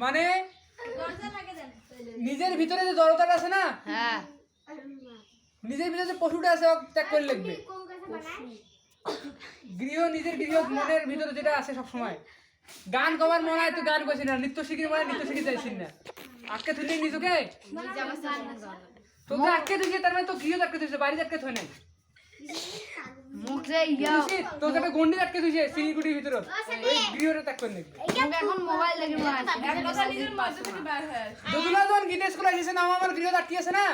মানে নিজের ভিতরে যে জড়তাটা আছে না, হ্যাঁ নিজের ভিতরে যে পশুটা আছে ত্যাগ করে লিখবে। নিজের গৃহ মনের ভিতরে যেটা আছে সব সময়। গান গাওয়ার মনে হয় তুই গান করছিস না, নৃত্য শিখির মনে নৃত্য শিখে যাইছিস না, আজকে তুই নিজকে তোকে আজকে তুই তার মানে তো গৃহ আটকে তুইছে, বাড়ি আটকে থই নাই, মুখে ইয়াও তোর একটা গন্ডি আটকে তুইছে সিলিগুড়ির ভিতরে, ওই গৃহটা ত্যাগ করে লিখবে। এখন মোবাইল লাগে দুদুলা যখন গীতা স্কুল আসিছে না, আমার গৃহ আটকে আছে না,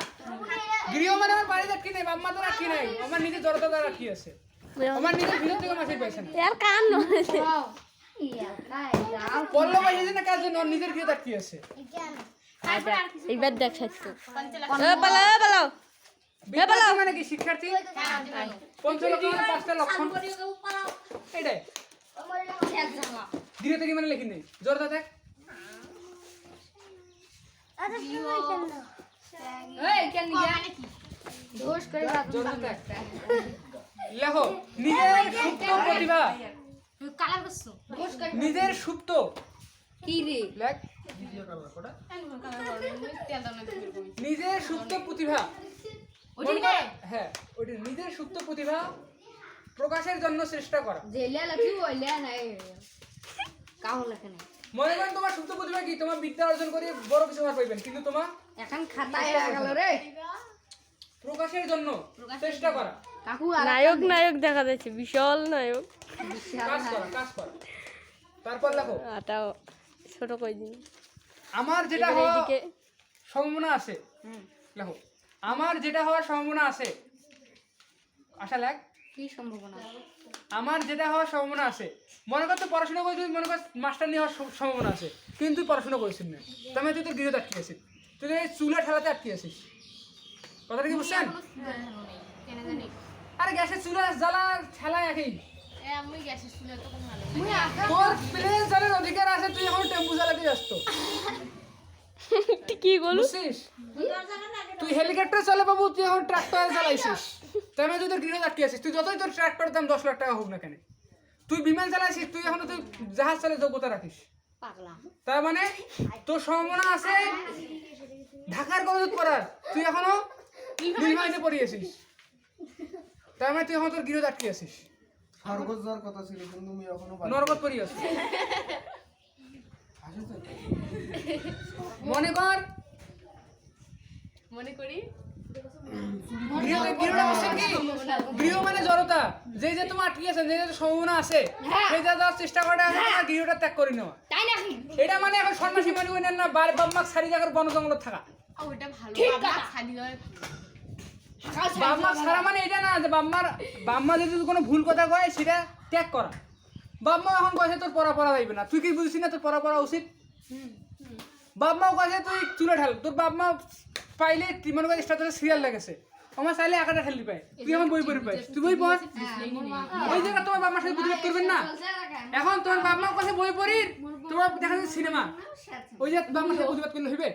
গৃহ মানে আমার বাড়ি আটকে নাই, বাম্মা তো আটকে নাই, আমার নিজের জড়তা দ্বারা আটকে আছে, আমার নিজের ভিতর থেকে মাসির পাইছে না। यार कान नोसे পল্লব আসিছে না কাজ জন্য নিজের গৃহ আটকে আছে। এইবার দেখ সাথে এ পালাও বিদ্যার্থী মানে কি শিক্ষার্থী, পঞ্চলক্ষণ পাঁচটা লক্ষণ এটাই গৃহ থেকে মানে লিখি নেই জড়তা দেখ। জড়তা দেখ লেখো নিজের সুপ্ত প্রতিভা, নিজের সুপ্ত কি রে লেখ নিজের সুপ্ত প্রতিভা, হ্যাঁ ওইটা নিজের সুপ্ত প্রতিভা প্রকাশের জন্য চেষ্টা করা। জেলে লাগি ওইলে নাই কাও লেখে নাই মনে করেন তোমার সুপ্ত প্রতিভা কি, তোমার বিদ্যা অর্জন করে বড় কিছু হওয়ার পাইবেন, কিন্তু তোমার এখন খাতায় হয়ে গেল রে প্রকাশের জন্য চেষ্টা করা, কাকু নায়ক দেখা যাচ্ছে, বিশাল নায়ক। কাজ করা। তারপর লেখো আটাও ছোট কই দিন আমার যেটা এবার হওয়ার এইদিকে সম্ভাবনা আছে, লেখো আমার যেটা হওয়ার সম্ভাবনা আছে, আশা লেখ কি সম্ভাবনা আমার যেটা হওয়ার সম্ভাবনা আছে। মনে কর তো পড়াশোনা করে তুই মনে কর মাস্টার নিয়ে হওয়ার সম্ভাবনা আছে, কিন্তু তুই পড়াশোনা করেছিস না, তার তুই তোর গৃহ আটকে আছিস, তুই এই চুলা ঠেলাতে আটকে আছিস। কথাটা কি বুঝছেন? আরে গ্যাসের চুলা জ্বালা ঠেলা একই, তোর প্লেন জ্বালার অধিকার আছে, তুই এখন টেম্পু জ্বালাতে ব্যস্ত, কি বলু বুঝছিস? তুই হেলিকপ্টার চালা বাবু, তুই এখন ট্রাক্টর চালাইছিস, তার মানে তুই তোর গৃহ আটকে আছিস। তুই যতই তোর ট্রাক্টরের দাম 10 লাখ টাকা হোক না কেন, তুই বিমান চালাইছিস, তুই এখন তুই জাহাজ চালে যোগ্যতা রাখিস, তার মানে তোর সম্ভাবনা আছে ঢাকার কলেজ পড়ার, তুই এখনো বিমানে পড়িয়েছিস, তার মানে তুই এখন তোর গৃহ আটকে আছিস, স্বর্গত যাওয়ার কথা ছিল কিন্তু তুমি এখনো নরকত পড়িয়েছিস। মনে কর গৃহ মানে জড়তা, যে যে তোমার আটকে আছে, যে যে সম্ভাবনা আছে, সেই যা যাওয়ার চেষ্টা করা, গৃহটা ত্যাগ করে নেওয়া। এটা মানে এখন সন্ন্যাসী মানে ওই না বাম্মাক সারি জায়গার বন জঙ্গল থাকা, বাম্মা সারা মানে এটা না যে বাম্মা যদি কোনো ভুল কথা কয় সেটা ত্যাগ করা। বাম্মা এখন কয়েছে তোর পড়া যাইবে না, তুই কি বুঝছিস না তোর পড়া উচিত? বাপমাও কয়েছে তুই চুলে ঢাল, তোর বাপমা পাইলে তুই মনে করিস সিরিয়াল লেগেছে, আমার চাইলে একাটা ঠেলি পাই, তুই এখন বই পড়ি পাইস, তুই বই পড়, ওই জায়গা তোমার বাপমার সাথে প্রতিবাদ করবেন না। এখন তোমার বাপমাও কাছে বই পড়ি, তোমার দেখা যাচ্ছে সিনেমা, ওই যে বাপমার সাথে প্রতিবাদ করলে হইবে?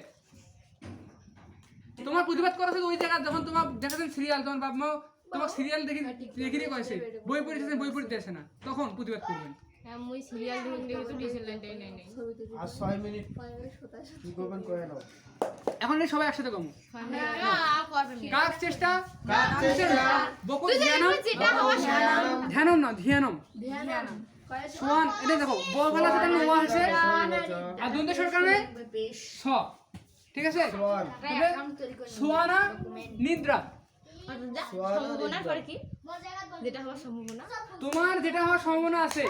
তোমার প্রতিবাদ করা থেকে ওই জায়গা যখন তোমার দেখা যাচ্ছে সিরিয়াল, তোমার বাপমাও তোমার সিরিয়াল দেখি কয়েছে, বই পড়েছে বই পড়তে আসে না, তখন প্রতিবাদ করবেন। আর 6 মিনিট কি করবেন কয়ে নাও। এখন সবাই একসাথে কম কাক চেষ্টা বকুল ধ্যানম না ধ্যানম সোয়ান, এটা দেখো বলখানা থেকে নোয়া আছে আর দন্তে সরকারে ছ, ঠিক আছে? সোয়ানা নিদ্রা, তোমার যেটা হওয়ার সম্ভাবনা আছে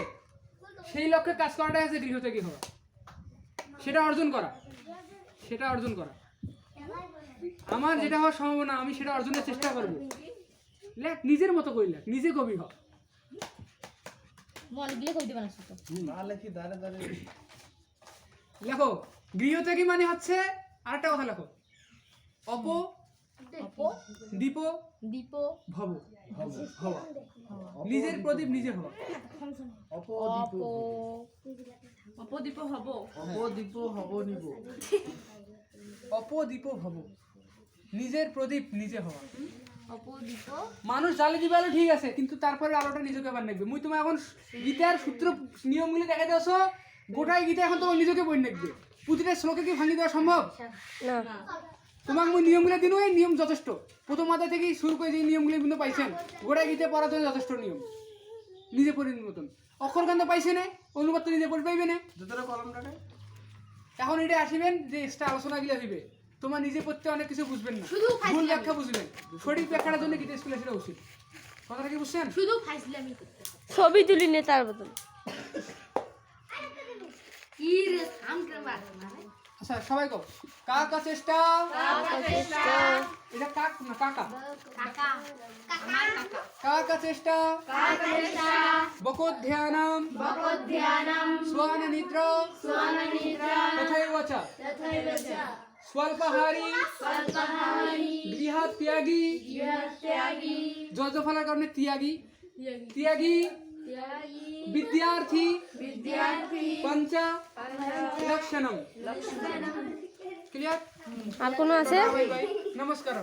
সেই লক্ষ্যে কাজ করাটা আছে গৃহ থেকে হওয়া, সেটা অর্জন করা। আমার যেটা হওয়ার সম্ভাবনা আমি সেটা অর্জনের চেষ্টা করবো। লেখ নিজের মতো করি, লেখ নিজে কবি হ। লেখো গৃহ থেকে মানে হচ্ছে আরেকটা কথা লেখো, অপ দীপ ভব, নিজের প্রদীপ নিজে হওয়া। অপদীপ হব, নিজের প্রদীপ নিজে হওয়া। মানুষ জ্বালে দিবে ঠিক আছে, কিন্তু তারপরে আলোটা নিজেকে আবার নেবে। মুই তোমার এখন গীতার সূত্র নিয়মগুলি দেখা দিয়েছ, গোটাই গীতা এখন তোমার নিজেকে বই নেবে। প্রতিটা শ্লোকে কি ভাঙি দেওয়া সম্ভব? না তোমাকে মই নিয়মগুলো দিন, এই নিয়ম যথেষ্ট। প্রথম মাথা থেকে শুরু করে যে নিয়মগুলো কিন্তু পাইছেন, গোড়া গীতে পড়া তো যথেষ্ট নিয়ম, নিজে পড়ি মতন। অক্ষর কান্ত পাইছে না, অনুবাদ তো নিজে পড়ে পাইবে না। যতটা কলমটাকে এখন এটা আসিবেন যে এক্সট্রা আলোচনা গিলা হইবে, তোমার নিজে পড়তে অনেক কিছু বুঝবেন না, ভুল ব্যাখ্যা বুঝবেন। সঠিক ব্যাখ্যাটার জন্য গীতা স্কুলে সেটা উচিত। কথাটা কি বুঝছেন? শুধু ফাইজলামি করতে হবে। ছবি তুলি নে তার বদল কি রে থামতে পারে না রে। আচ্ছা সবাই কও, কাকা চেষ্টা, এটা কাক না কাকা, কাকা আমার কাকা কাকা চেষ্টা, বকোধ্যানম স্বান নিদ্র তথৈব চ স্বল্পাহারী গৃহত্যাগী, যজফলের কারণে ত্যাগী, ত্যাগী বিদ্যার্থী পঞ্চ লক্ষণম। ক্লিয়ার? আর কোনো আছে? নমস্কার।